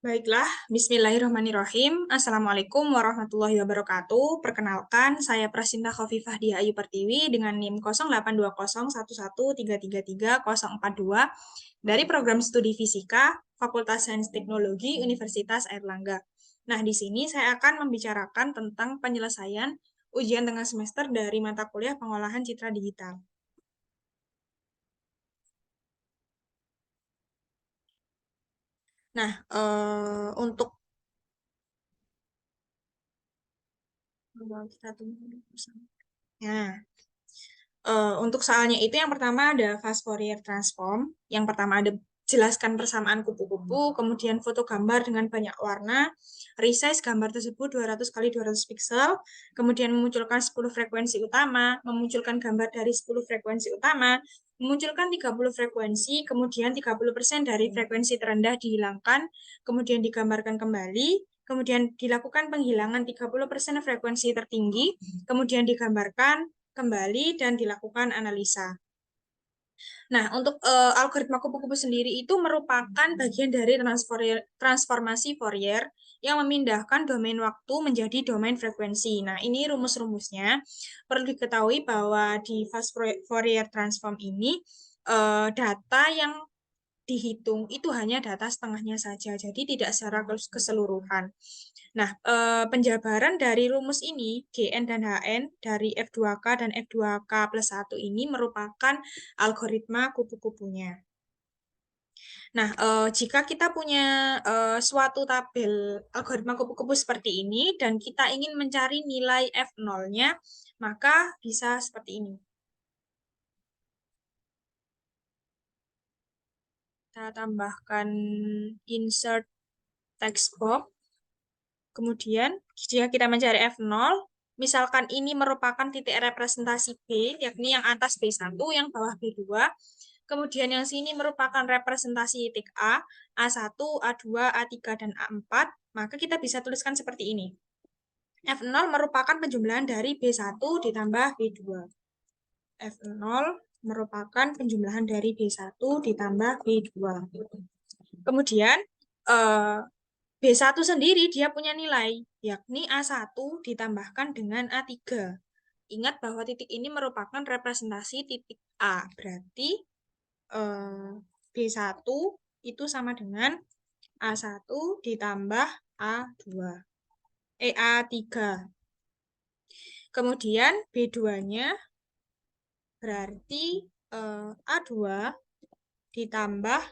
Baiklah, Bismillahirrahmanirrahim. Assalamualaikum warahmatullahi wabarakatuh. Perkenalkan, saya Prasinta Khofifah Dia Ayu Pertiwi dengan NIM 08201113333042 dari Program Studi Fisika Fakultas Sains Teknologi Universitas Airlangga. Nah, di sini saya akan membicarakan tentang penyelesaian ujian tengah semester dari mata kuliah Pengolahan Citra Digital. Nah, untuk kita tunggu bersama. Nah, untuk soalnya itu yang pertama ada fast Fourier transform. Yang pertama ada jelaskan persamaan kupu-kupu, kemudian foto gambar dengan banyak warna, resize gambar tersebut 200 kali 200 piksel, kemudian memunculkan 10 frekuensi utama, memunculkan gambar dari 10 frekuensi utama, memunculkan 30 frekuensi, kemudian 30% dari frekuensi terendah dihilangkan, kemudian digambarkan kembali, kemudian dilakukan penghilangan 30% frekuensi tertinggi, kemudian digambarkan kembali dan dilakukan analisa. Nah, untuk algoritma kupu-kupu sendiri itu merupakan bagian dari transformasi Fourier yang memindahkan domain waktu menjadi domain frekuensi. Nah, ini rumus-rumusnya. Perlu diketahui bahwa di fast Fourier transform ini data yang dihitung itu hanya data setengahnya saja, jadi tidak secara keseluruhan. Nah, penjabaran dari rumus ini, Gn dan Hn dari F2K dan F2K plus 1 ini merupakan algoritma kupu-kupunya. Nah, jika kita punya suatu tabel algoritma kupu-kupu seperti ini dan kita ingin mencari nilai F0-nya, maka bisa seperti ini. Kita tambahkan insert text box. Kemudian, jika kita mencari F0, misalkan ini merupakan titik representasi B, yakni yang atas B1, yang bawah B2. Kemudian yang sini merupakan representasi titik A, A1, A2, A3, dan A4. Maka kita bisa tuliskan seperti ini. F0 merupakan penjumlahan dari B1 ditambah B2. F0 merupakan penjumlahan dari B1 ditambah B2. Kemudian, B1 sendiri dia punya nilai, yakni A1 ditambahkan dengan A3. Ingat bahwa titik ini merupakan representasi titik A. Berarti B1 itu sama dengan A1 ditambah A2. A3. Kemudian B2-nya berarti A2 ditambah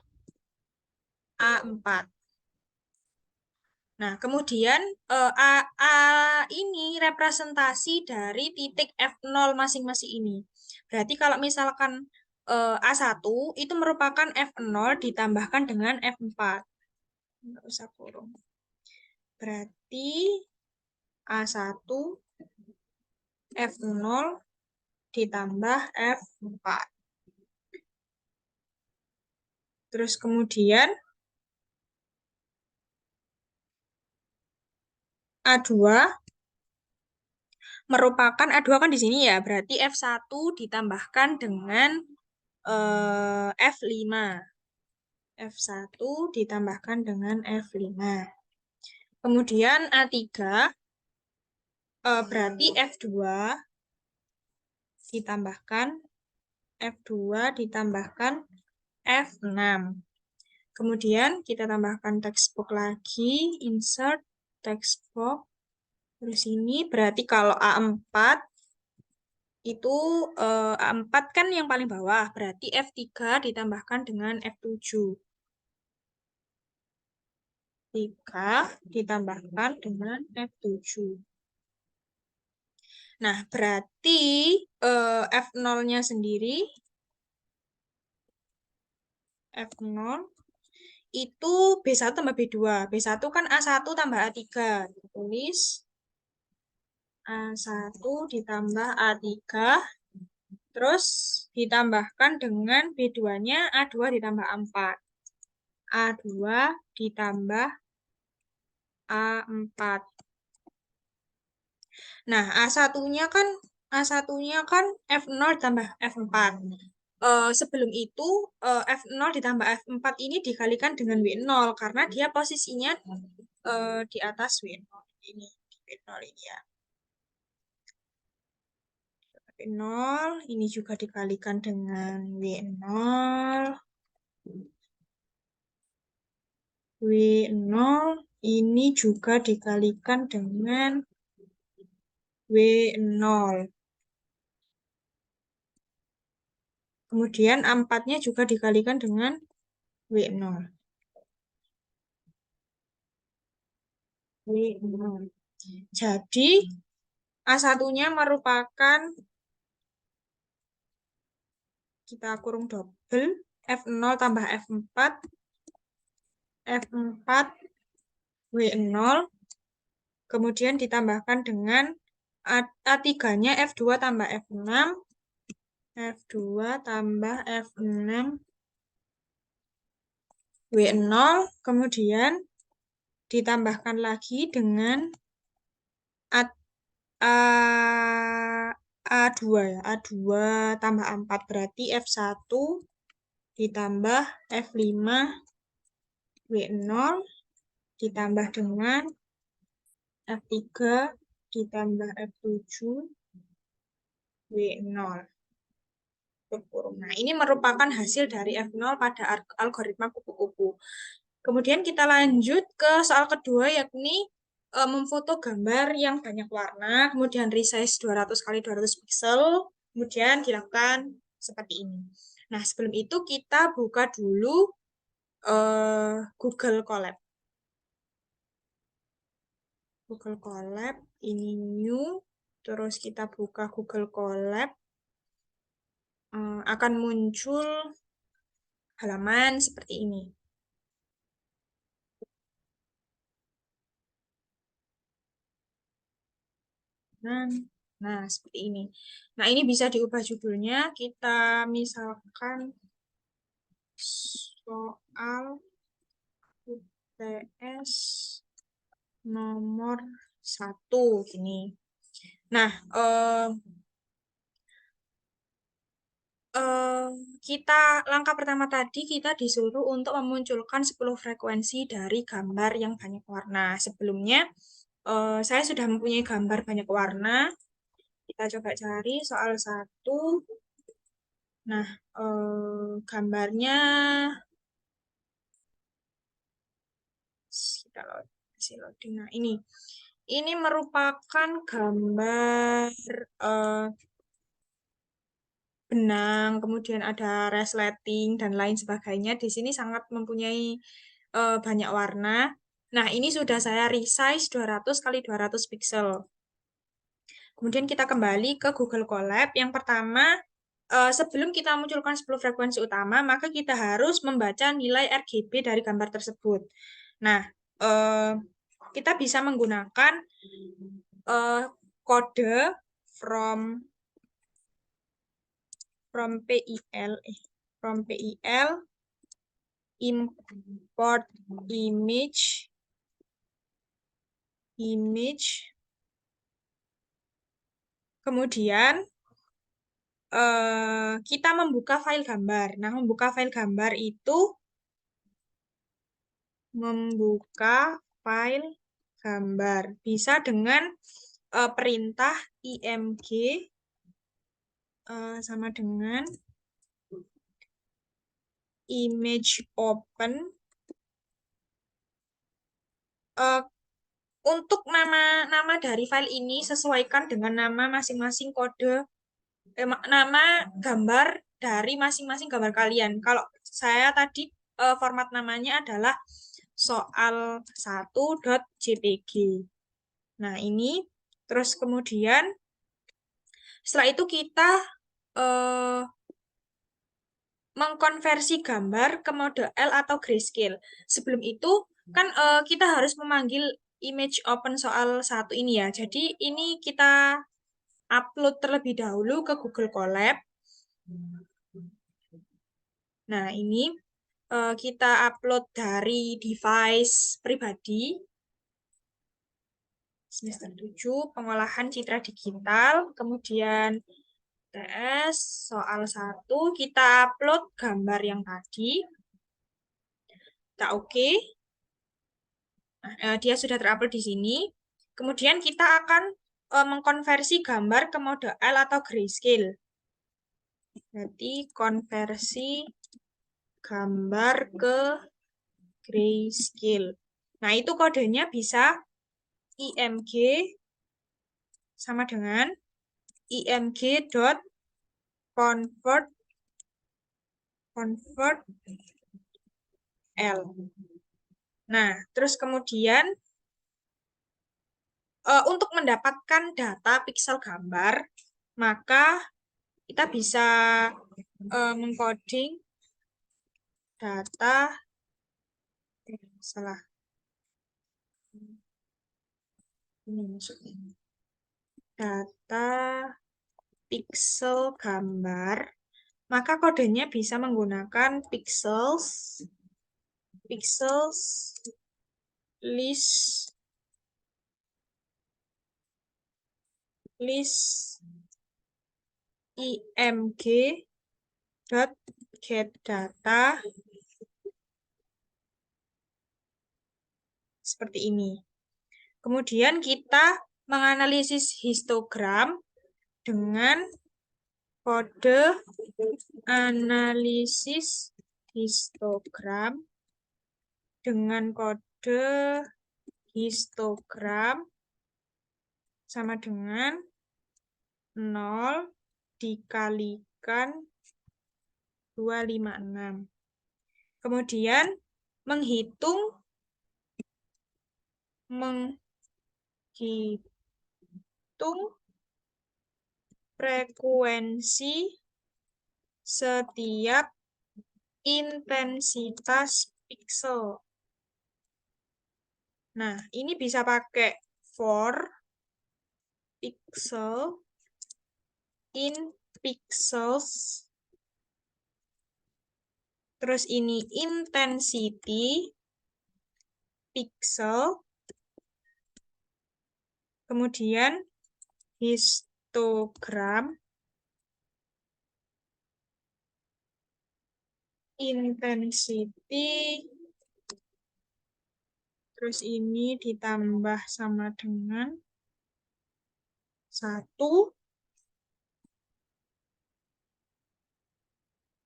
A4. Nah, kemudian A ini representasi dari titik F0 masing-masing ini. Berarti kalau misalkan A1 itu merupakan F0 ditambahkan dengan F4. Nggak usah kurung. Berarti A1 F0 ditambah F4. Terus kemudian A2 merupakan A2 kan di sini ya, berarti F1 ditambahkan dengan F5. F1 ditambahkan dengan F5. Kemudian A3 berarti F2 ditambahkan F2 ditambahkan F6. Kemudian kita tambahkan textbook lagi, insert textbook. Terus ini berarti kalau A4 itu A4 kan yang paling bawah, berarti F3 ditambahkan dengan F7. 3 ditambahkan dengan F7. Nah, berarti F0-nya sendiri, F0 itu B1 tambah B2. B1 kan A1 tambah A3. Tulis A1 ditambah A3. Terus ditambahkan dengan B2-nya A2 ditambah A4. A2 ditambah A4. Nah, A1-nya kan F0 tambah F4. sebelum itu F0 ditambah F4 ini dikalikan dengan W0 karena dia posisinya di atas W0 ini, di W0 ini ya. W0 ini juga dikalikan dengan W0. W0 ini juga dikalikan dengan W0. Kemudian 4-nya juga dikalikan dengan W0. W0. Jadi, A1-nya merupakan, kita kurung double, F0 tambah F4, F4 W0, kemudian ditambahkan dengan A3-nya F2 tambah F6, F2 tambah F6 W0, kemudian ditambahkan lagi dengan A, A2 ya, A2 tambah 4 berarti F1 ditambah F5 W0 ditambah dengan F3 ditambah F7 W0. Nah, ini merupakan hasil dari F0 pada algoritma kupu-kupu. Kemudian kita lanjut ke soal kedua, yakni memfoto gambar yang banyak warna, kemudian resize 200 kali 200 pixel, kemudian dilakukan seperti ini. Nah, sebelum itu kita buka dulu Google Colab. Google Colab, ini new, terus kita buka Google Colab, akan muncul halaman seperti ini. Nah, seperti ini. Nah, ini bisa diubah judulnya. Kita misalkan soal UTS nomor 1 gini. Nah, kita langkah pertama tadi kita disuruh untuk memunculkan 10 frekuensi dari gambar yang banyak warna. Sebelumnya saya sudah mempunyai gambar banyak warna. Kita coba cari soal 1. Nah, gambarnya kita loading. Nah, ini merupakan gambar benang, kemudian ada resleting dan lain sebagainya. Di sini sangat mempunyai banyak warna. Nah, ini sudah saya resize 200 kali 200 pixel. Kemudian kita kembali ke Google Colab. Yang pertama, sebelum kita munculkan 10 frekuensi utama, maka kita harus membaca nilai RGB dari gambar tersebut. Nah, kita bisa menggunakan kode from PIL import image kemudian kita membuka file gambar. Nah, membuka file gambar itu bisa dengan perintah img sama dengan image open. Untuk nama dari file ini sesuaikan dengan nama masing-masing nama gambar dari masing-masing gambar kalian. Kalau saya tadi format namanya adalah soal1.jpg. Nah, ini terus kemudian setelah itu kita mengkonversi gambar ke mode L atau grayscale. Sebelum itu kan kita harus memanggil image open soal 1 ini ya. Jadi ini kita upload terlebih dahulu ke Google Colab. Nah, ini kita upload dari device pribadi. Semester 7, pengolahan citra digital. Kemudian TS soal 1 kita upload gambar yang tadi. Kita oke. Dia sudah terupload di sini. Kemudian kita akan mengkonversi gambar ke mode L atau grayscale. Berarti konversi gambar ke grayscale. Nah, itu kodenya bisa img sama dengan img.convert L. Nah, terus kemudian untuk mendapatkan data pixel gambar, maka kita bisa mengcoding data, salah, ini maksudnya, data pixel gambar, maka kodenya bisa menggunakan pixels list img.getData seperti ini. Kemudian kita menganalisis histogram dengan kode analisis histogram sama dengan 0 dikalikan 256. Kemudian menghitung frekuensi setiap intensitas pixel. Nah, ini bisa pakai for pixel in pixels. Terus ini intensity pixel. Kemudian histogram intensity. Terus ini ditambah sama dengan 1.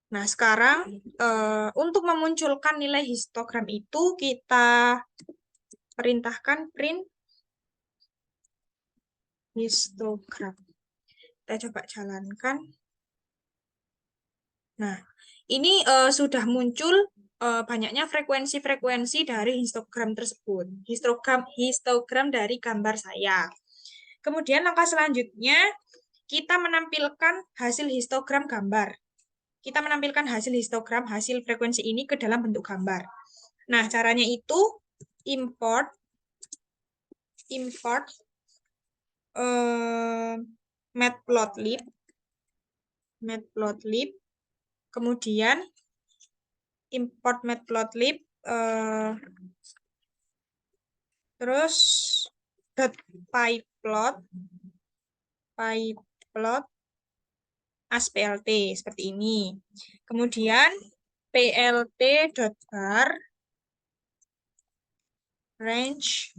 Nah, sekarang untuk memunculkan nilai histogram itu kita perintahkan print histogram. Kita coba jalankan. Nah, ini sudah muncul banyaknya frekuensi-frekuensi dari histogram tersebut. Histogram dari gambar saya. Kemudian langkah selanjutnya, kita menampilkan hasil histogram gambar. Kita menampilkan hasil histogram, hasil frekuensi ini ke dalam bentuk gambar. Nah, caranya itu import matplotlib, kemudian import matplotlib, terus .pyplot asplt seperti ini. Kemudian plt.bar range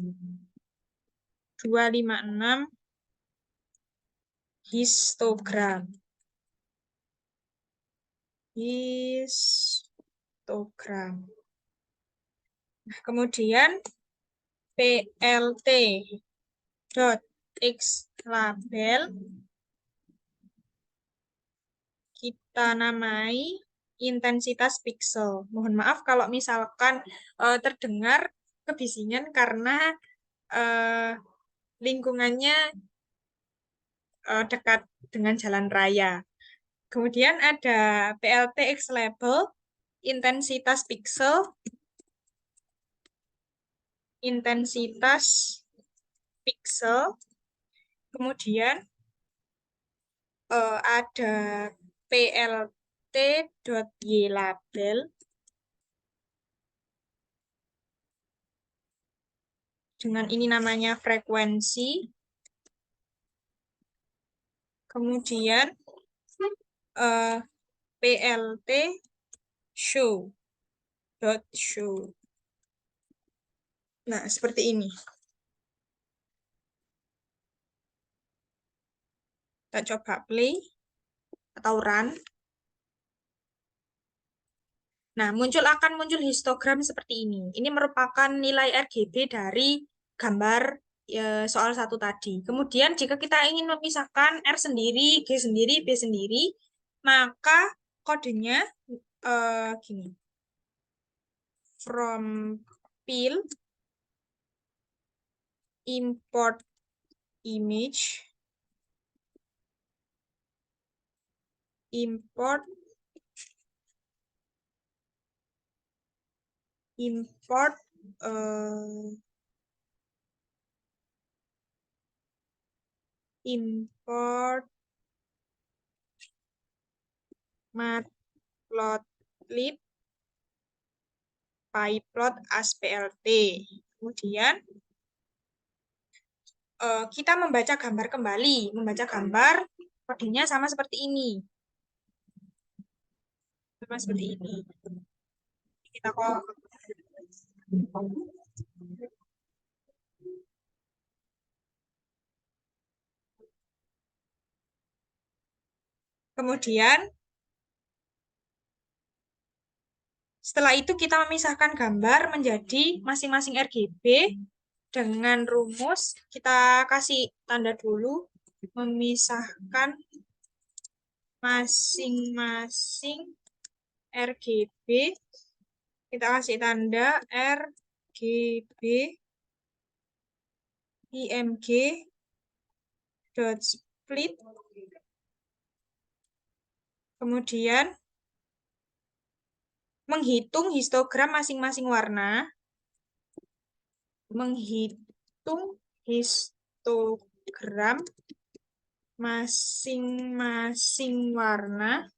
256 histogram. Nah, kemudian plt.xlabel kita namai intensitas pixel. Mohon maaf kalau misalkan terdengar kebisingan karena lingkungannya dekat dengan jalan raya. Kemudian ada plt.xlabel intensitas pixel, kemudian ada plt.ylabel dengan ini namanya frekuensi. Kemudian eh, plt show dot show. Nah, seperti ini. Kita coba play atau run. Nah, akan muncul histogram seperti ini. Ini merupakan nilai RGB dari gambar soal satu tadi. Kemudian jika kita ingin memisahkan R sendiri, G sendiri, B sendiri, maka kodenya gini. From pil import image import import import matplotlib pyplot as plt. Kemudian kita membaca gambar kembali, membaca gambar kodenya sama seperti ini. Sama seperti ini. Kita kok kemudian setelah itu kita memisahkan gambar menjadi masing-masing RGB dengan rumus. Kita kasih tanda dulu, memisahkan masing-masing RGB. Kita kasih tanda RGB img dot split. Kemudian menghitung histogram masing-masing warna. Menghitung histogram masing-masing warna.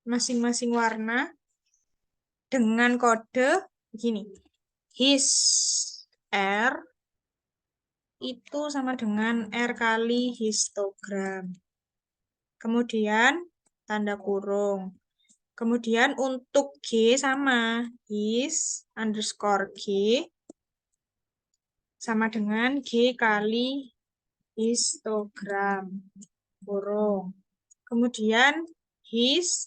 Masing-masing warna dengan kode begini. His R itu sama dengan R kali histogram. Kemudian tanda kurung. Kemudian untuk G sama his underscore G sama dengan G kali histogram kurung. Kemudian his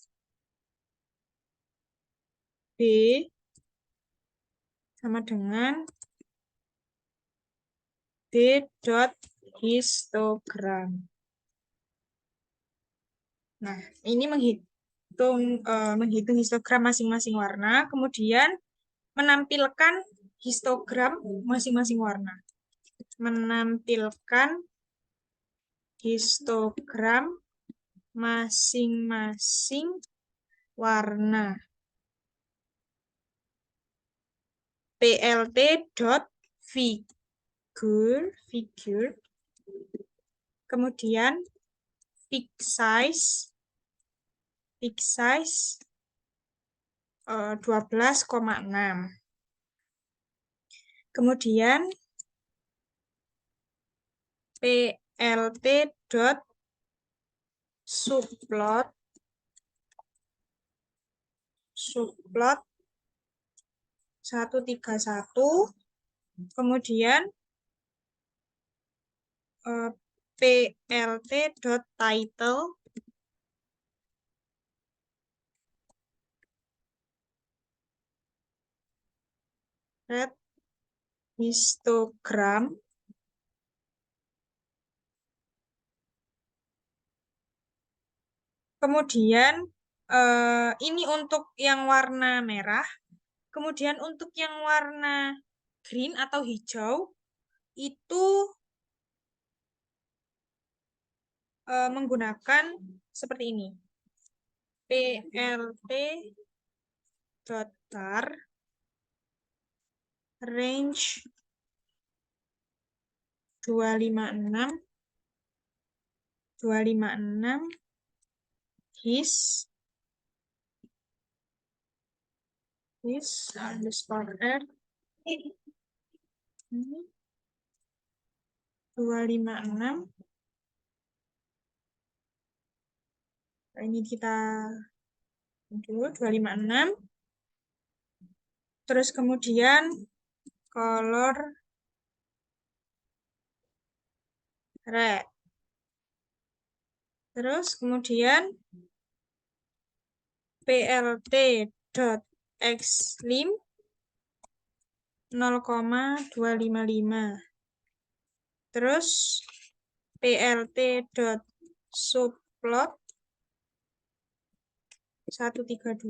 B sama dengan B dot histogram. Nah, ini menghitung histogram masing-masing warna, kemudian menampilkan histogram masing-masing warna. Menampilkan histogram masing-masing warna. plt dot figure kemudian fix size 12,6. Kemudian plt dot subplot 131. Kemudian plt dot title red histogram. Kemudian ini untuk yang warna merah. Kemudian untuk yang warna green atau hijau itu menggunakan seperti ini. plt dot tar range 256 his underscore r 256. Ini kita dulu 256. Terus kemudian color red. Terus kemudian plt.xlim 0,255. Terus plt.subplot 132.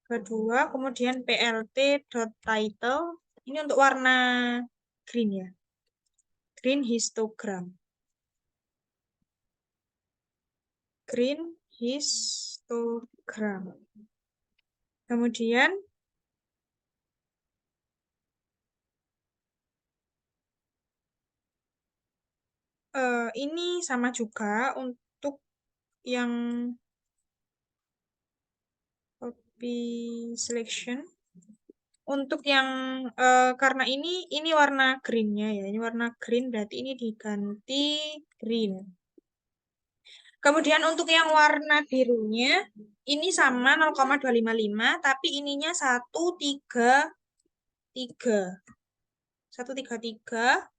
Kedua, kemudian plt.title. Ini untuk warna green ya. Green histogram. Green histogram. Kemudian ini sama juga untuk yang copy selection. Untuk yang karena ini warna greennya ya, ini warna green berarti ini diganti green. Kemudian untuk yang warna birunya ini sama 0,255 tapi ininya 133. 133.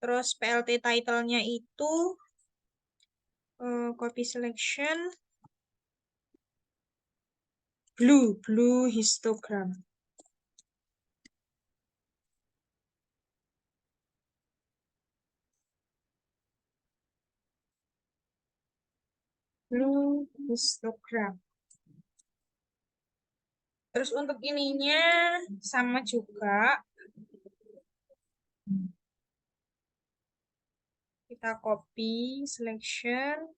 Terus PLT title-nya itu copy selection blue histogram. Blue histogram. Terus untuk ininya sama juga. Kita copy selection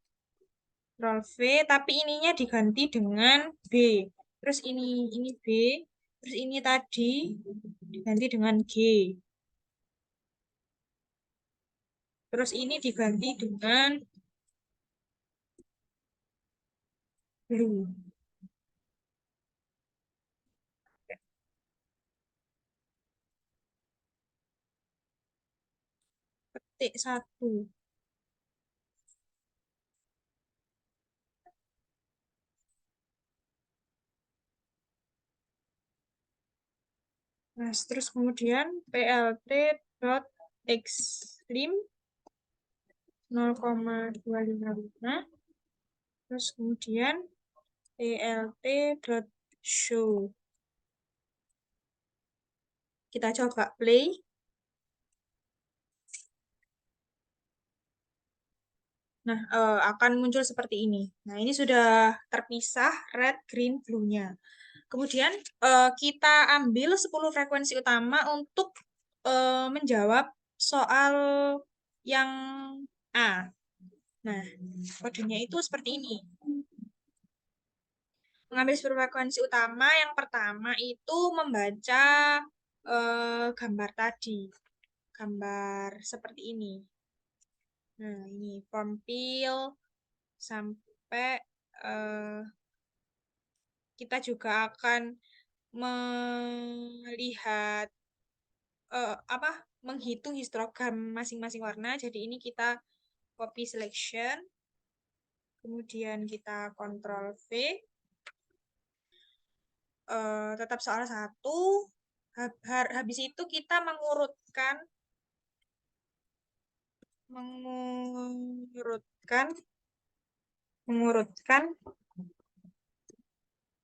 Ctrl V, tapi ininya diganti dengan B. Terus ini B, terus ini tadi diganti dengan G. Terus ini diganti dengan blue. Petik 1. Nah, terus kemudian plt.xlim 0,255. Terus kemudian plt.show. Kita coba play. Nah, akan muncul seperti ini. Nah, ini sudah terpisah red, green, blue-nya. Kemudian kita ambil 10 frekuensi utama untuk menjawab soal yang A. Nah, kodenya itu seperti ini. Mengambil 10 frekuensi utama, yang pertama itu membaca gambar tadi. Gambar seperti ini. Nah, ini from fill sampai kita juga akan melihat apa menghitung histogram masing-masing warna. Jadi ini kita copy selection, kemudian kita Ctrl V, tetap soal 1. Habis itu kita mengurutkan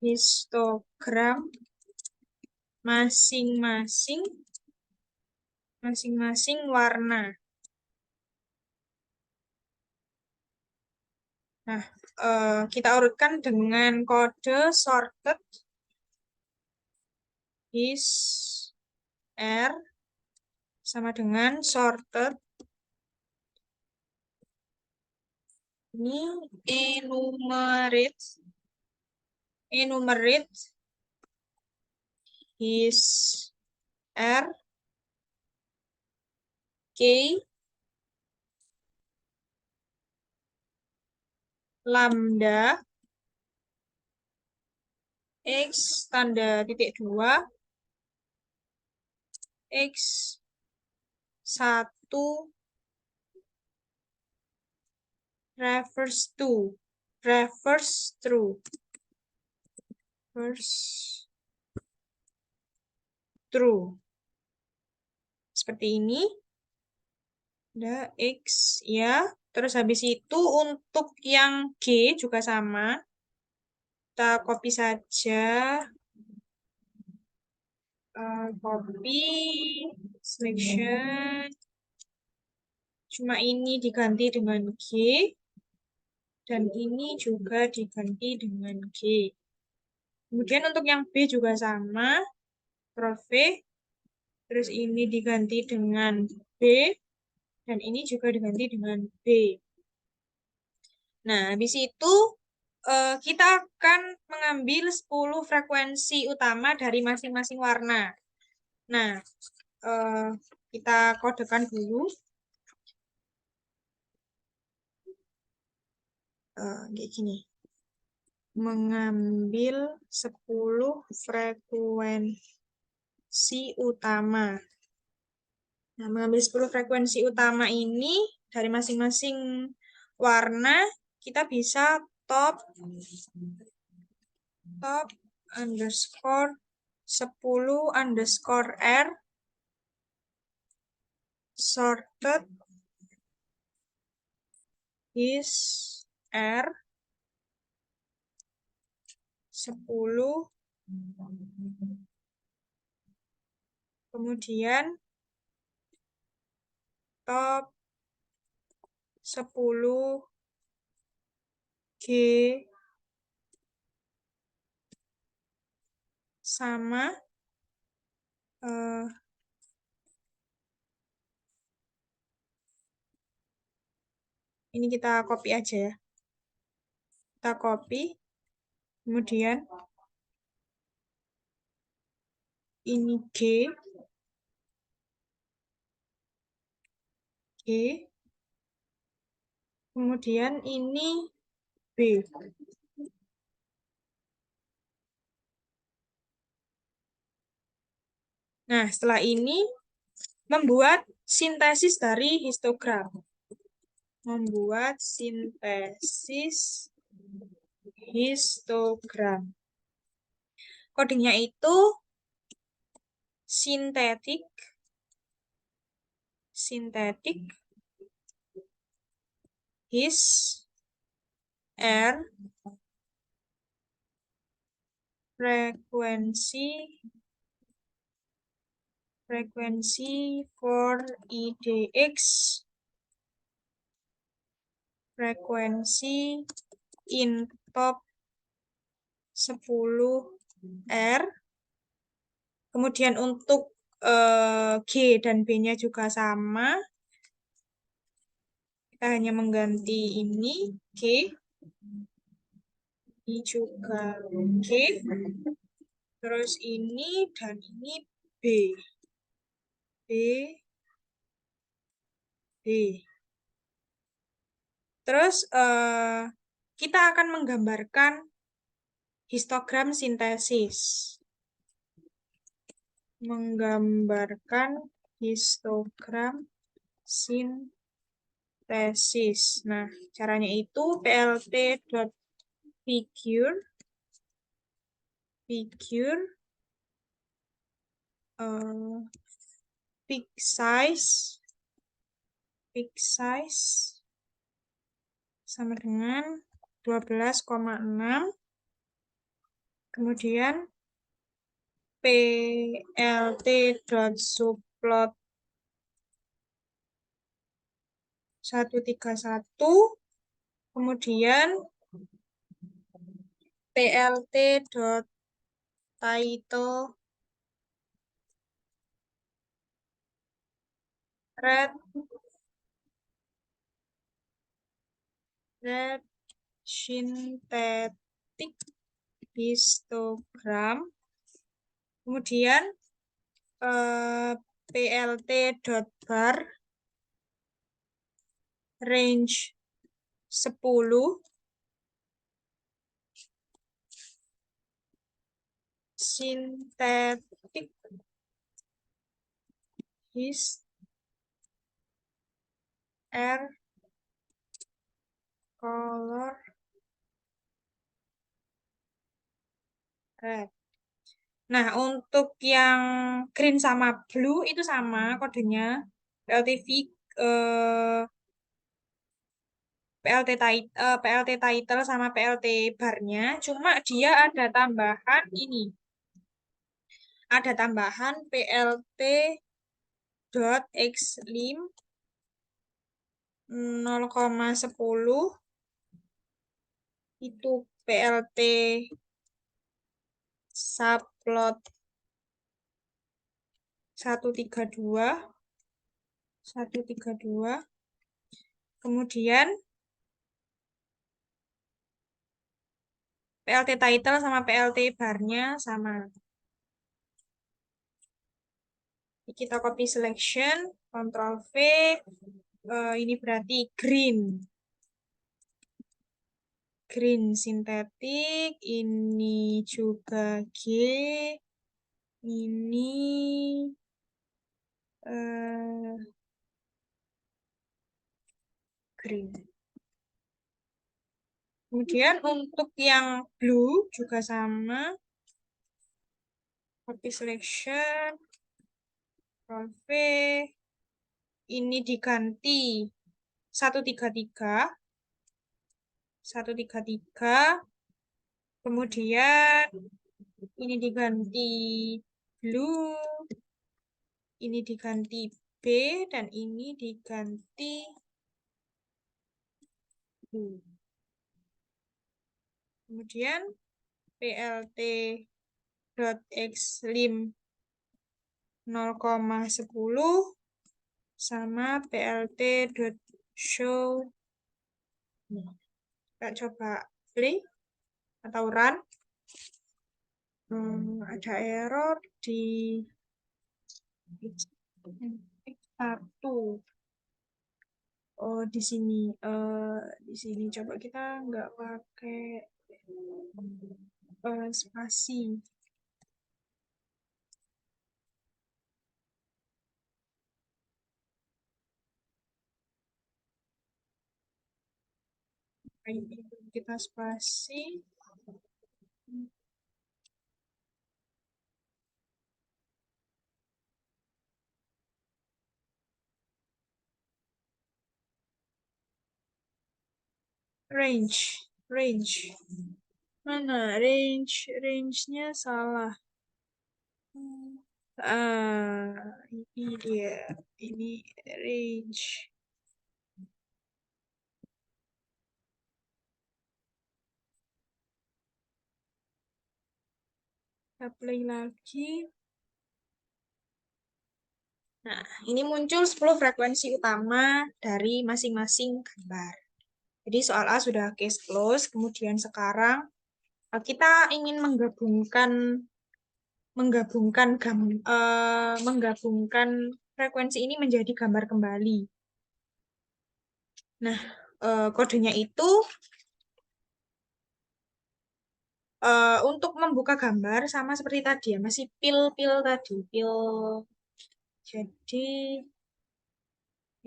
histogram masing-masing warna. Nah, kita urutkan dengan kode sorted is R sama dengan sorted ini enumerate is R K lambda X tanda titik 2 X 1 reverse through seperti ini. Ada X ya. Terus habis itu untuk yang G juga sama. Kita copy saja. Copy selection. Cuma ini diganti dengan G. Dan ini juga diganti dengan G. Kemudian untuk yang B juga sama. Ctrl V. Terus ini diganti dengan B. Dan ini juga diganti dengan B. Nah, habis itu kita akan mengambil 10 frekuensi utama dari masing-masing warna. Nah, kita kodekan dulu. Kayak gini. Mengambil 10 frekuensi utama. Nah, mengambil 10 frekuensi utama ini dari masing-masing warna, kita bisa top underscore 10 underscore R sorted is R 10, kemudian top 10 G sama ini kita copy aja ya. Kita copy, kemudian ini G, kemudian ini B. Nah, setelah ini membuat sintesis dari histogram. Membuat sintesis histogram. Kodenya itu sintetik his R frekuensi for IDX frekuensi in top 10 R. Kemudian untuk G dan B-nya juga sama. Kita hanya mengganti ini G. Ini juga G. Terus ini dan ini B. Terus kita akan menggambarkan histogram sintesis. Menggambarkan histogram sintesis. Nah, caranya itu plt.figure peak size sama dengan 12,6. Kemudian plt.subplot 131. Kemudian plt.title red synthetic histogram. Kemudian plt.bar range 10. Sintetik his air color red. Nah, untuk yang green sama blue itu sama kodenya. PLTV eh, PLT title sama PLT barnya, cuma dia ada tambahan ini. Ada tambahan PLT dot xlim 0,10 itu PLT subplot 132. Kemudian PLT title sama PLT barnya sama. Kita copy selection, Ctrl V. Ini berarti green. Green sintetik, ini juga G, ini green. Kemudian untuk yang blue juga sama, copy selection, Ctrl V, ini diganti 133, 133, kemudian ini diganti blue, ini diganti B, dan ini diganti blue. Kemudian PLT dot xlim 0,10 sama PLT dot show. Kita coba play atau run. Ada error di satu. Oh, di sini. Di sini coba kita nggak pakai spasi. Ini kita spasi. Range. Mana range-nya salah. Ini dia. Ini range. Kita play lagi. Nah, ini muncul 10 frekuensi utama dari masing-masing gambar. Jadi soal A sudah case close, kemudian sekarang kita ingin menggabungkan frekuensi ini menjadi gambar kembali. Nah, kodenya itu untuk membuka gambar sama seperti tadi ya, masih pil tadi, pil. Jadi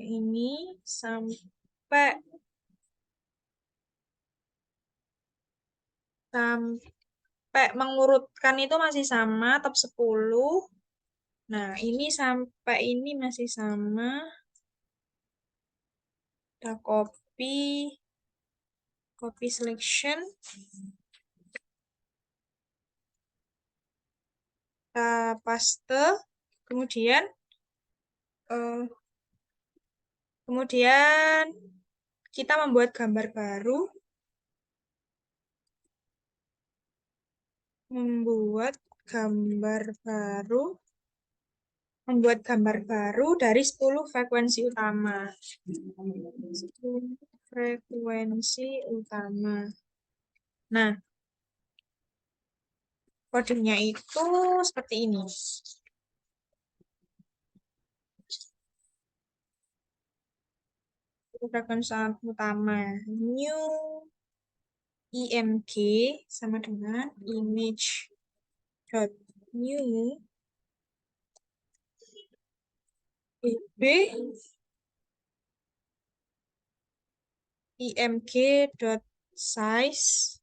ini sampai mengurutkan itu masih sama, top 10. Nah, ini sampai ini masih sama. Kita copy selection. Kita paste. Kemudian kita membuat gambar baru. Membuat gambar baru dari 10 frekuensi utama. 10 frekuensi utama. Nah, kodenya itu seperti ini. Frekuensi utama new IMG sama dengan image dot new bb img dot size,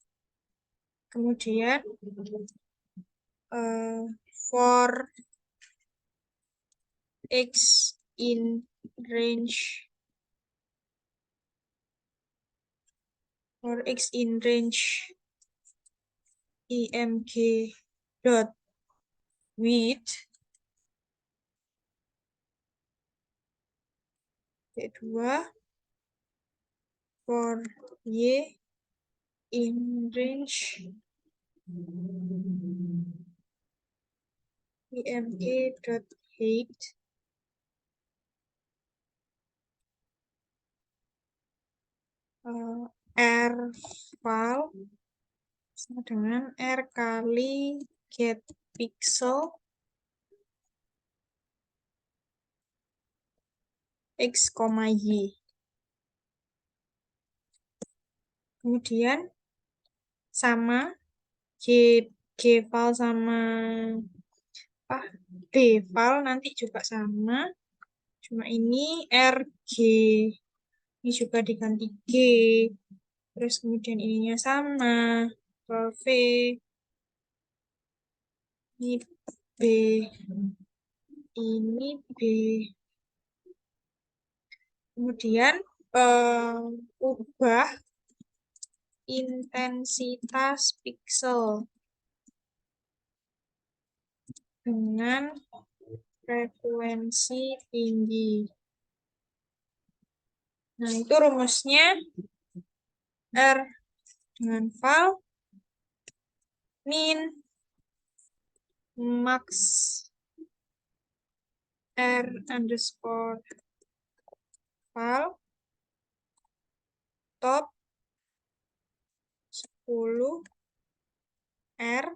kemudian for x in range img dot width, kedua for y in range img dot height, r val sama dengan r kali get pixel x, y. Kemudian sama G, G-file sama B-file nanti juga sama. Cuma ini RG. Ini juga diganti G. Terus kemudian ininya sama. V. Ini B. Ini B. Kemudian ubah intensitas pixel dengan frekuensi tinggi. Nah, itu rumusnya R dengan val min max R underscore val top 10 R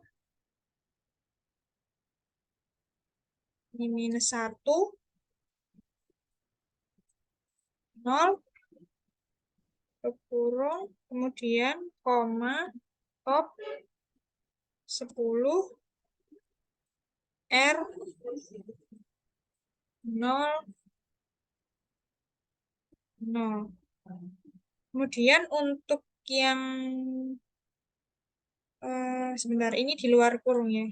ini minus 1 0 kurung kemudian koma top 10 R 0 0. Kemudian untuk yang sebentar ini di luar kurung ya.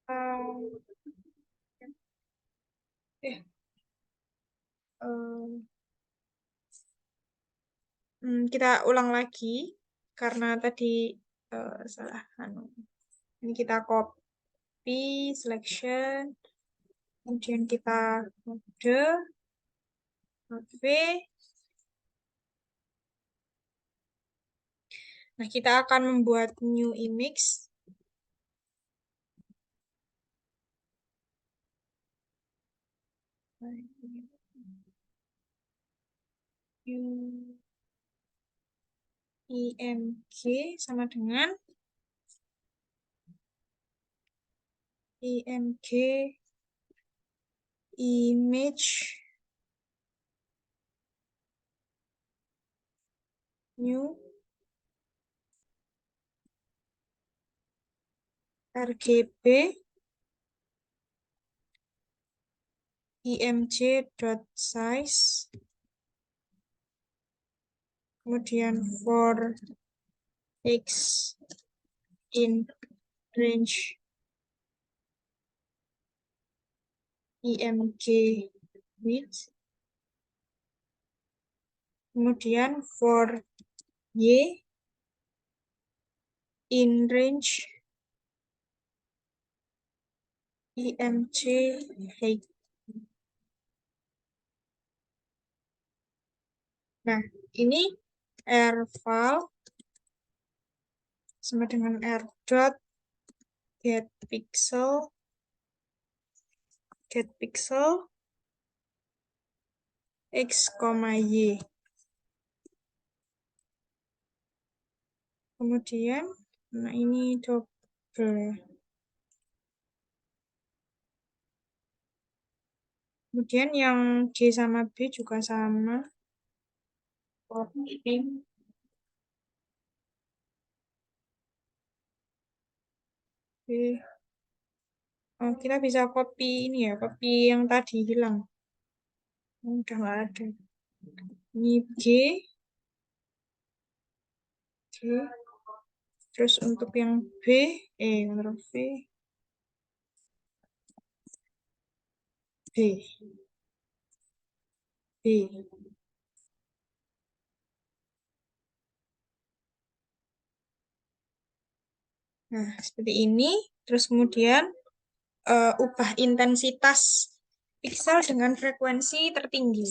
Uh, eh, kita ulang lagi karena tadi salah anu. Ini kita copy selection, kemudian kita mode V. Nah, kita akan membuat new image. IMG sama dengan IMG image new RGB img dot size, kemudian for x in range img width, kemudian for y in range img height. Nah, ini r file sama dengan r dot get pixel x, y. Kemudian, nah ini double. Kemudian yang G sama B juga sama. Copy. Oke. Oh, kita bisa copy ini ya, copy yang tadi hilang. Udah nggak ada. Ini G. Terus untuk yang B, Ctrl V, B, B. Nah, seperti ini. Terus kemudian ubah intensitas piksel dengan frekuensi tertinggi.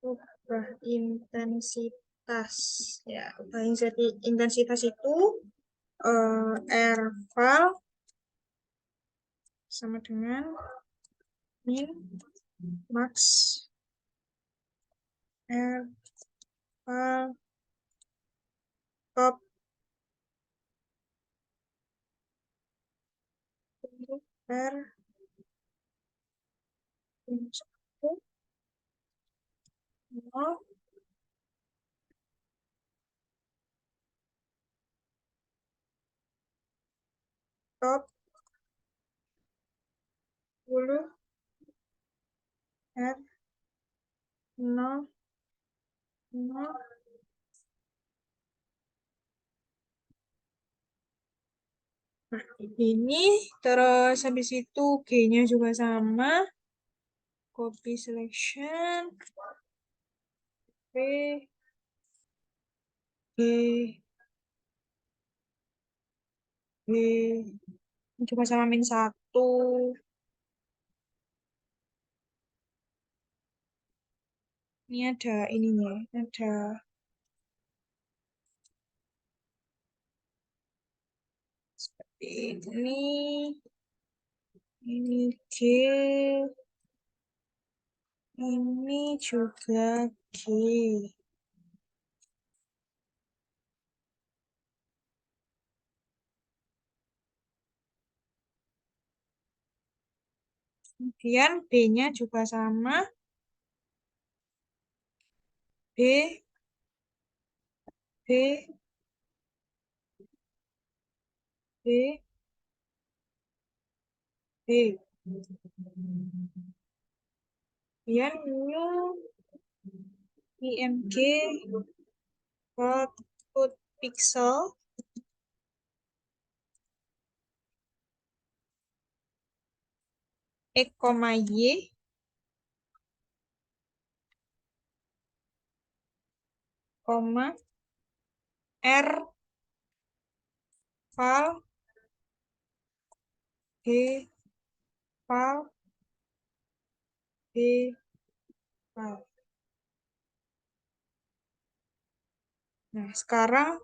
Ubah intensitas. Ya, ubah intensitas itu R val sama dengan min max R val top R 1 nol top 10 R 0 0. Nah, ini terus habis itu G-nya juga sama. Copy selection. B, B, B. Coba sama min 1. Ini ada ininya. Ada seperti ini. Ini G. Ini juga G. Kemudian B-nya juga sama. B, B, B, B. Kemudian new IMG output pixel X, Y, R val G val G val. Nah, sekarang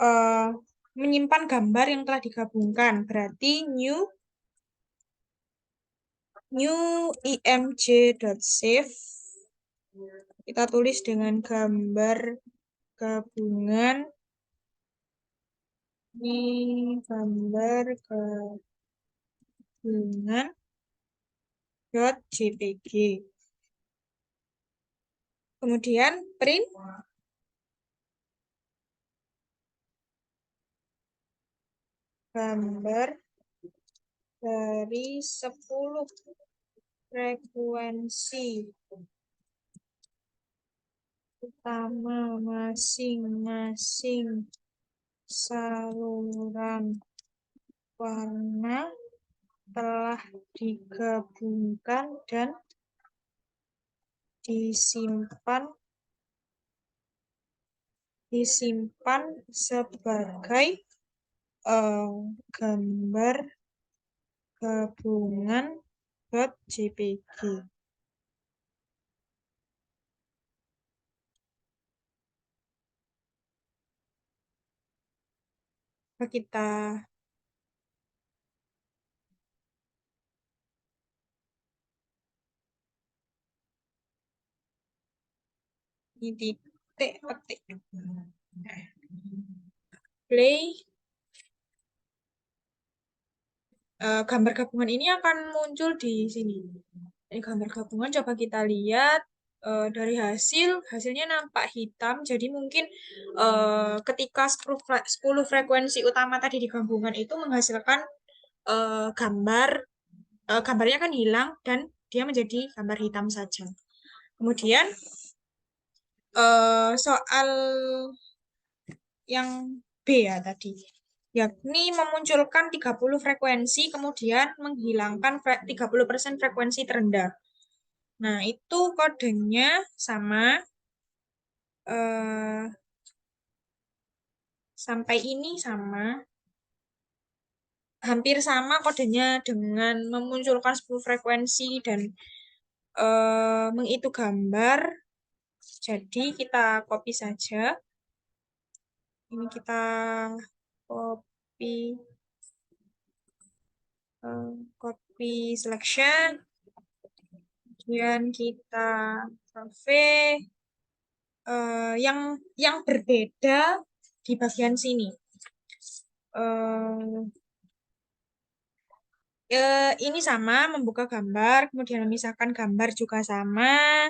eh, menyimpan gambar yang telah digabungkan. Berarti new img.save kita tulis dengan gambar gabungan. Ini gambar gabungan .jpg. Kemudian print gambar dari 10 frekuensi utama masing-masing saluran warna telah digabungkan dan disimpan sebagai gambar gabungan .jpg. Kita ini titik petik play. gambar gabungan ini akan muncul di sini. Ini gambar gabungan coba kita lihat dari hasilnya nampak hitam. Jadi mungkin ketika 10 frekuensi utama tadi digabungkan itu menghasilkan gambar gambarnya kan hilang dan dia menjadi gambar hitam saja. Kemudian soal yang B ya tadi, yakni memunculkan 30 frekuensi kemudian menghilangkan 30% frekuensi terendah. Nah, itu kodenya sama eh, sampai ini sama hampir sama kodenya dengan memunculkan 10 frekuensi dan mengitu gambar. Jadi kita copy saja. Ini kita copy copy selection. Kemudian kita survei yang berbeda di bagian sini. Eh, ini sama, membuka gambar, kemudian memisahkan gambar juga sama,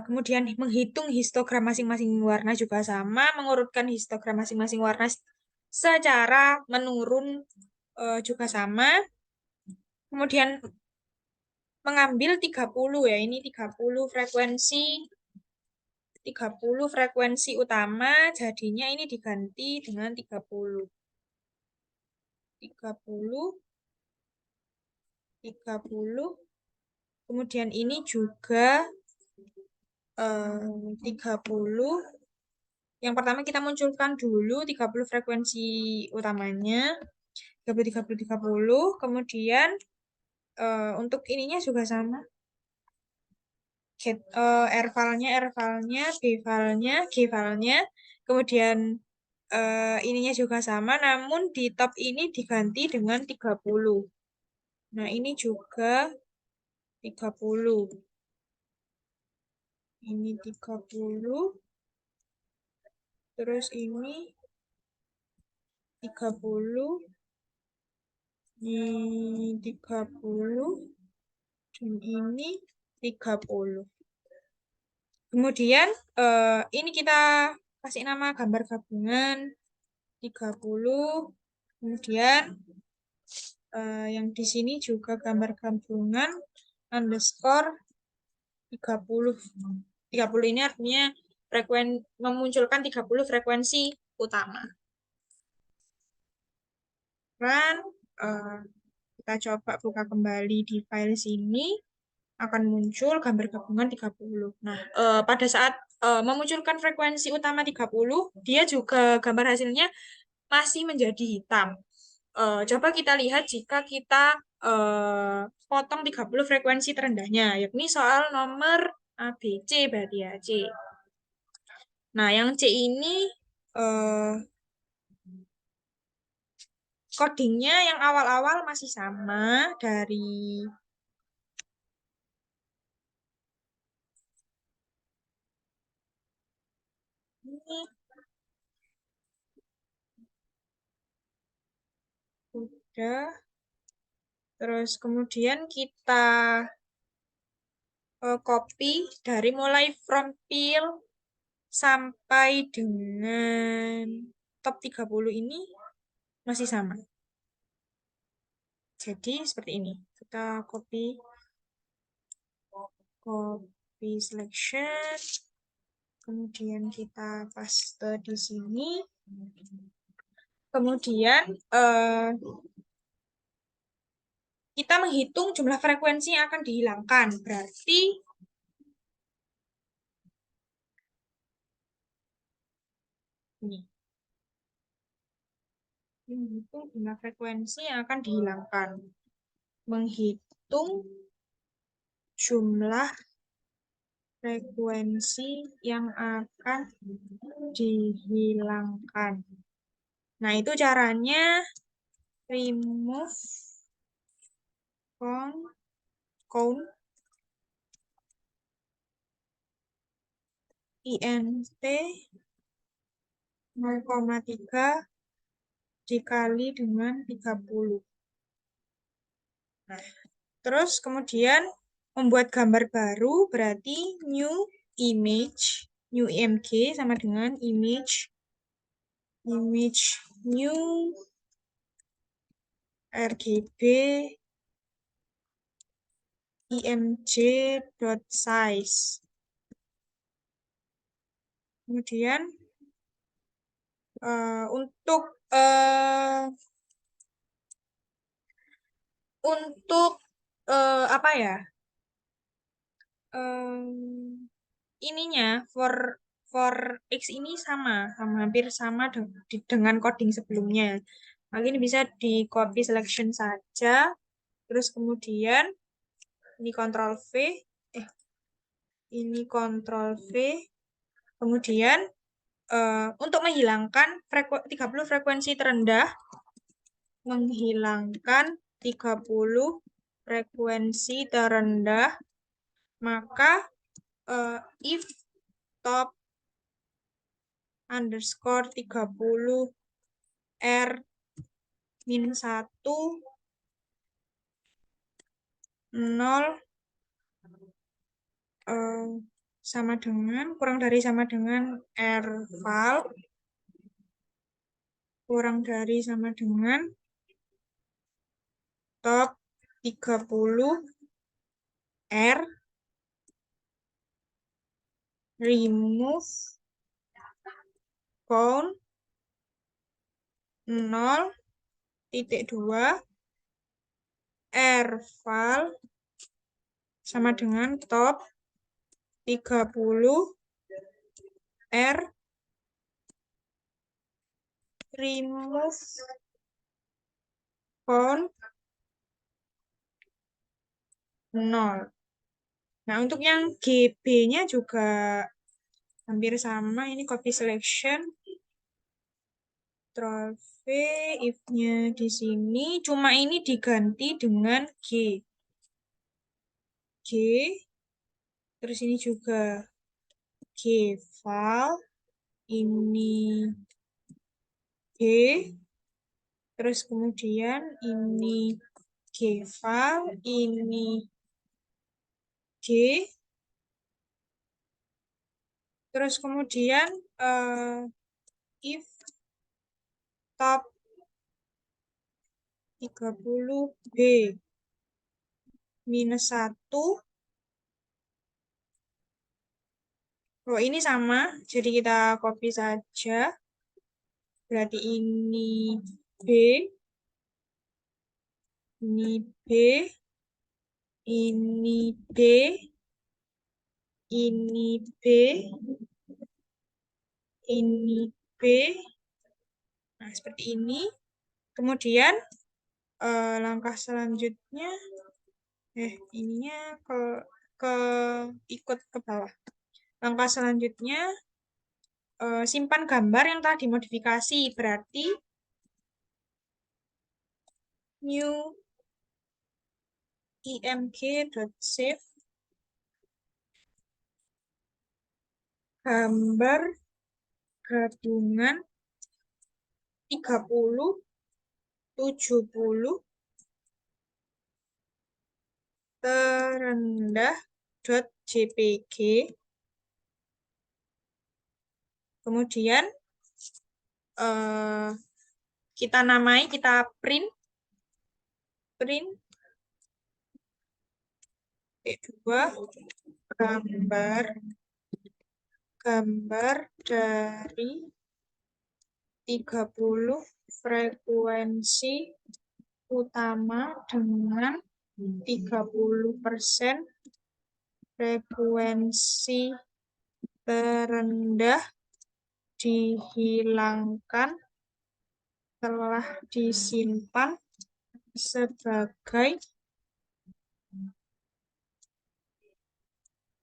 kemudian menghitung histogram masing-masing warna juga sama, mengurutkan histogram masing-masing warna secara menurun juga sama, kemudian mengambil 30 ya, ini 30 frekuensi utama, jadinya ini diganti dengan 30. 30, 30, kemudian ini juga 30. Yang pertama kita munculkan dulu 30 frekuensi utamanya, 30, 30, 30. Kemudian untuk ininya juga sama. R-filenya, B-filenya, G-filenya. Kemudian ininya juga sama, namun di top ini diganti dengan 30. Nah, ini juga 30. Ini 30. Terus ini 30. Ini 30. Dan ini 30. Kemudian ini kita kasih nama gambar gabungan 30. Kemudian yang di sini juga gambar gabungan underscore 30. 30 ini artinya memunculkan 30 frekuensi utama. Dan kita coba buka kembali di file sini, akan muncul gambar gabungan 30. Nah, pada saat memunculkan frekuensi utama 30, dia juga gambar hasilnya masih menjadi hitam. Coba kita lihat jika kita potong 30 frekuensi terendahnya, yakni soal nomor A, B, C berarti ya, C. Nah, yang C ini codingnya yang awal-awal masih sama dari ini udah. Terus kemudian kita copy dari mulai from fill sampai dengan top 30 ini masih sama. Jadi seperti ini. Kita copy selection, kemudian kita paste di sini. Kemudian kita menghitung jumlah frekuensi yang akan dihilangkan. Berarti ini. Menghitung jumlah frekuensi yang akan dihilangkan. Menghitung jumlah frekuensi yang akan dihilangkan. Nah, itu caranya remove count int 0,3 dikali dengan 30. Nah, terus kemudian membuat gambar baru berarti new image, new img sama dengan image new rgb img.size. Kemudian untuk untuk apa ya? Ininya for X ini sama hampir sama dengan coding sebelumnya. Nah, ini bisa di copy selection saja. Terus kemudian ini Ctrl V, ini Ctrl V. Kemudian untuk menghilangkan 30 frekuensi terendah, menghilangkan 30 frekuensi terendah, maka if top underscore 30 R min 1 0 sama dengan kurang dari sama dengan R val kurang dari sama dengan top 30 R remove count 0,2 R val sama dengan top 30 R remove count 0. Nah, untuk yang GB-nya juga hampir sama. Ini copy selection. Ctrl V, if-nya di sini. Cuma ini diganti dengan G. G. Terus ini juga G file. Ini G. Terus kemudian ini G file. Ini G. Terus kemudian if top 30B minus 1. Oh, ini sama, jadi kita copy saja. Berarti ini B, ini B, ini B, ini B, ini B. Nah, seperti ini. Kemudian langkah selanjutnya, ininya ke ikut ke bawah. Langkah selanjutnya simpan gambar yang telah dimodifikasi. Berarti new img.save gambar gabungan 30 70 terendah .jpg. Kemudian kita namai, kita print dua gambar dari 30 frekuensi utama dengan 30% frekuensi terendah dihilangkan telah disimpan sebagai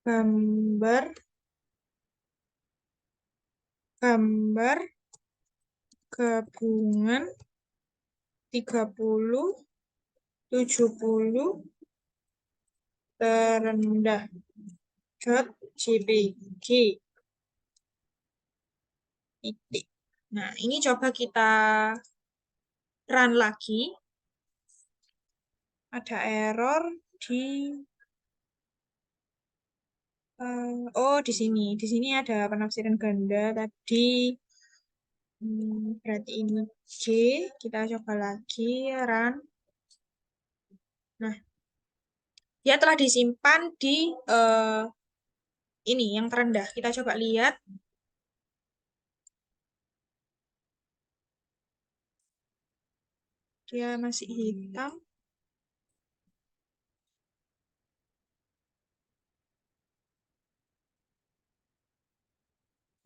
gambar gabungan 30 70 terendah .jpg. Titik. Nah, ini coba kita run lagi. Ada error di oh di sini. Di sini ada penafsiran ganda tadi. Berarti ini G. Kita coba lagi run. Nah, dia telah disimpan di ini yang terendah. Kita coba lihat. Dia masih hitam.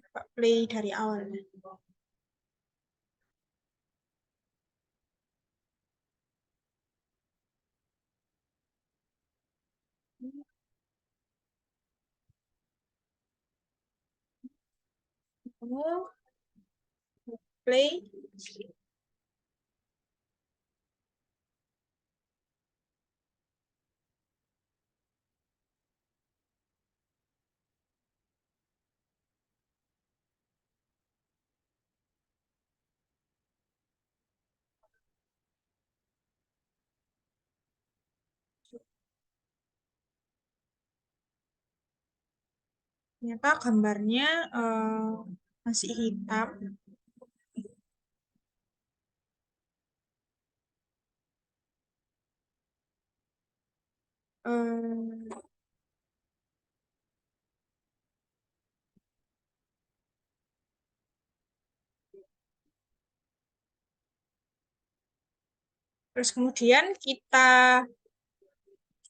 Coba play dari awal. Oh, play. Ternyata gambarnya masih hitam. Eh, terus kemudian kita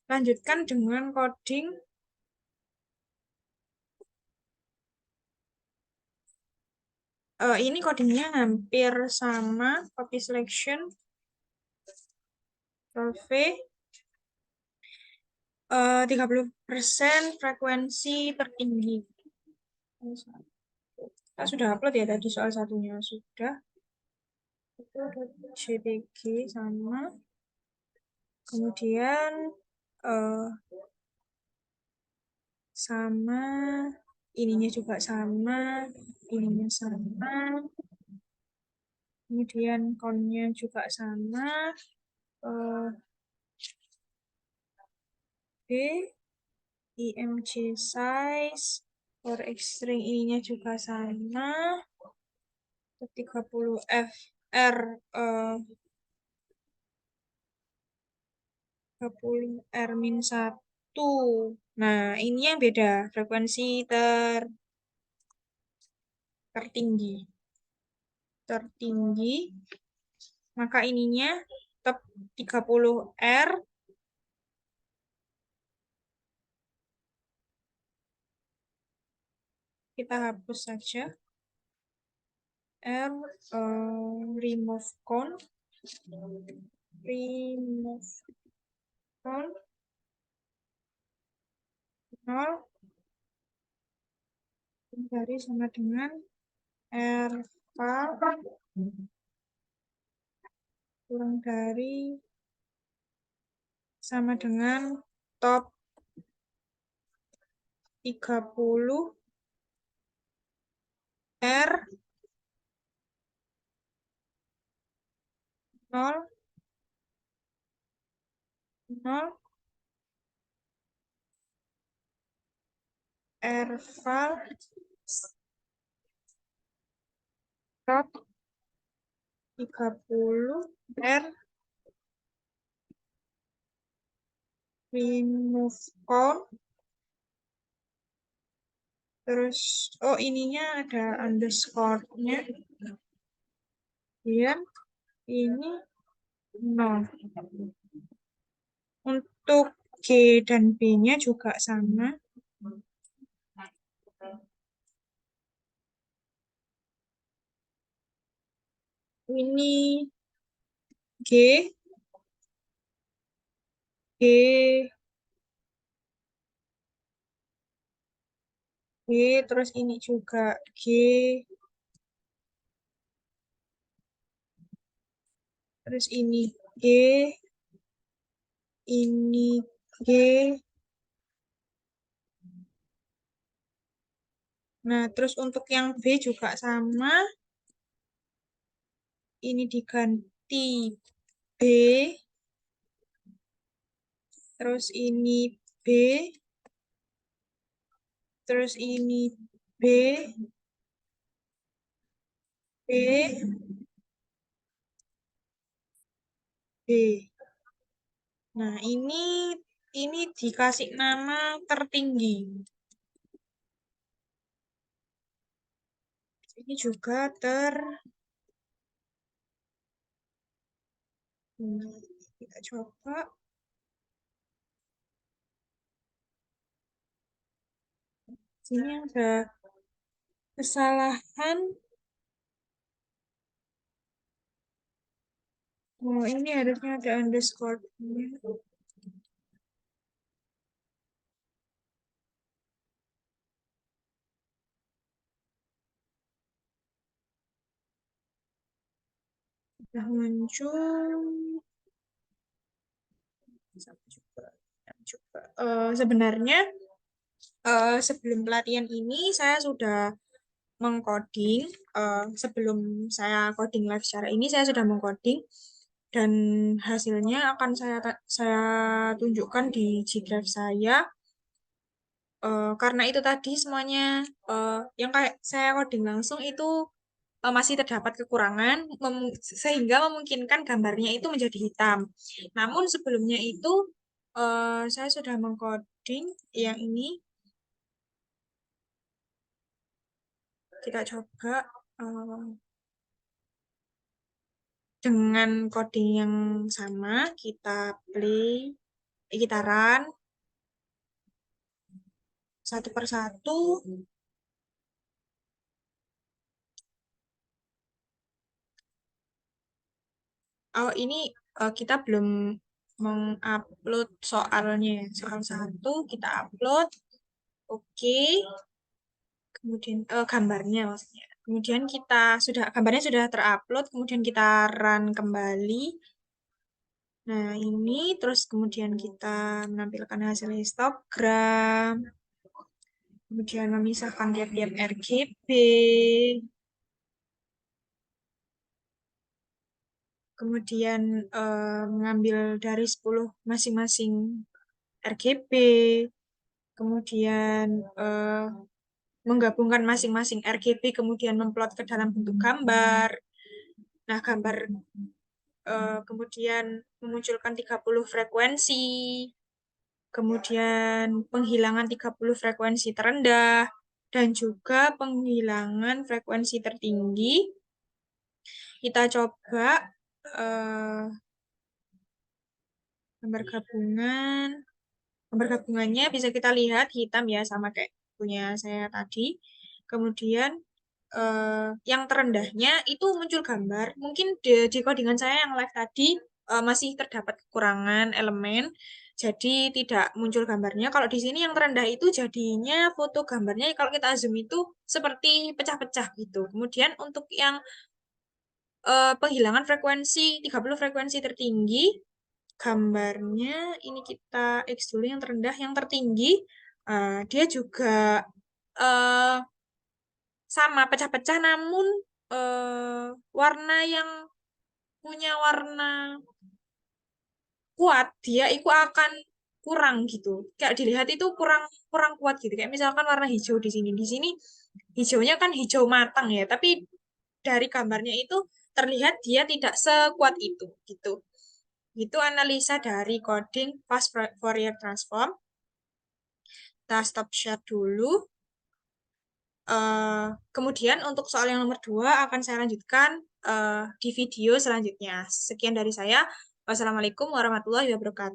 lanjutkan dengan coding. Ini codingnya hampir sama, copy selection, survey, 30% frekuensi tertinggi. Kita sudah upload ya tadi soal satunya, sudah. Itu JPG sama. Kemudian eh, sama, ininya juga sama, ininya sama. Kemudian count-nya juga sama. eh, B, IMG size, for string ininya juga sama. 30 FR 30 R min 1. Nah, ini yang beda, frekuensi tertinggi. Tertinggi, maka ininya tetap 30 R. Kita hapus saja. R remove count. Remove count 0 dari sama dengan R kurang dari sama dengan top 30 R 0 0 R val top 30 R remove count. Terus oh ininya ada underscore-nya. Kemudian ini 0. Untuk G dan B-nya juga sama. Ini G, G, G, terus ini juga G, terus ini G, ini G. Nah, terus untuk yang B juga sama. Ini diganti B, terus ini B, terus ini B, B, B. Nah, ini dikasih nama tertinggi. Ini juga nah, kita coba. Sini ada kesalahan. Oh, ini harusnya ada underscore. Sudah muncul. Sama juga. Juga. Sebenarnya sebelum pelatihan ini saya sudah mengcoding. Sebelum saya coding live secara ini saya sudah mengcoding dan hasilnya akan saya tunjukkan di G Drive saya. Karena itu tadi semuanya yang kayak saya coding langsung itu masih terdapat kekurangan sehingga memungkinkan gambarnya itu menjadi hitam. Namun sebelumnya itu saya sudah mengcoding yang ini. Kita coba eh, dengan coding yang sama, kita play, kita run satu per satu. Oh, ini kita belum mengupload soalnya. Soal satu kita upload. Oke. Kemudian gambarnya maksudnya. Kemudian gambarnya sudah terupload, kemudian kita run kembali. Nah, ini terus kemudian kita menampilkan hasil histogram, kemudian memisahkan tiap-tiap RGB, kemudian mengambil dari 10 masing-masing RGB, kemudian menggabungkan masing-masing RGB, kemudian memplot ke dalam bentuk gambar. Nah, kemudian memunculkan 30 frekuensi, kemudian penghilangan 30 frekuensi terendah, dan juga penghilangan frekuensi tertinggi. Kita coba eh, gambar gabungan. Gambar gabungannya bisa kita lihat hitam ya, sama kayak punya saya tadi. Kemudian yang terendahnya itu muncul gambar. Mungkin di codingan saya yang live tadi masih terdapat kekurangan elemen, jadi tidak muncul gambarnya. Kalau di sini yang terendah itu jadinya foto gambarnya kalau kita zoom itu seperti pecah-pecah gitu. Kemudian untuk yang penghilangan frekuensi 30 frekuensi tertinggi, gambarnya ini kita X dulu yang terendah, yang tertinggi dia juga eh, sama pecah-pecah namun warna yang punya warna kuat dia itu akan kurang gitu. Kayak dilihat itu kurang kurang kuat gitu. Kayak misalkan warna hijau di sini. Di sini hijaunya kan hijau matang ya, tapi dari gambarnya itu terlihat dia tidak sekuat itu gitu. Itu analisa dari coding fast Fourier transform. Kita stop share dulu. Kemudian untuk soal yang nomor 2 akan saya lanjutkan di video selanjutnya. Sekian dari saya. Wassalamualaikum warahmatullahi wabarakatuh.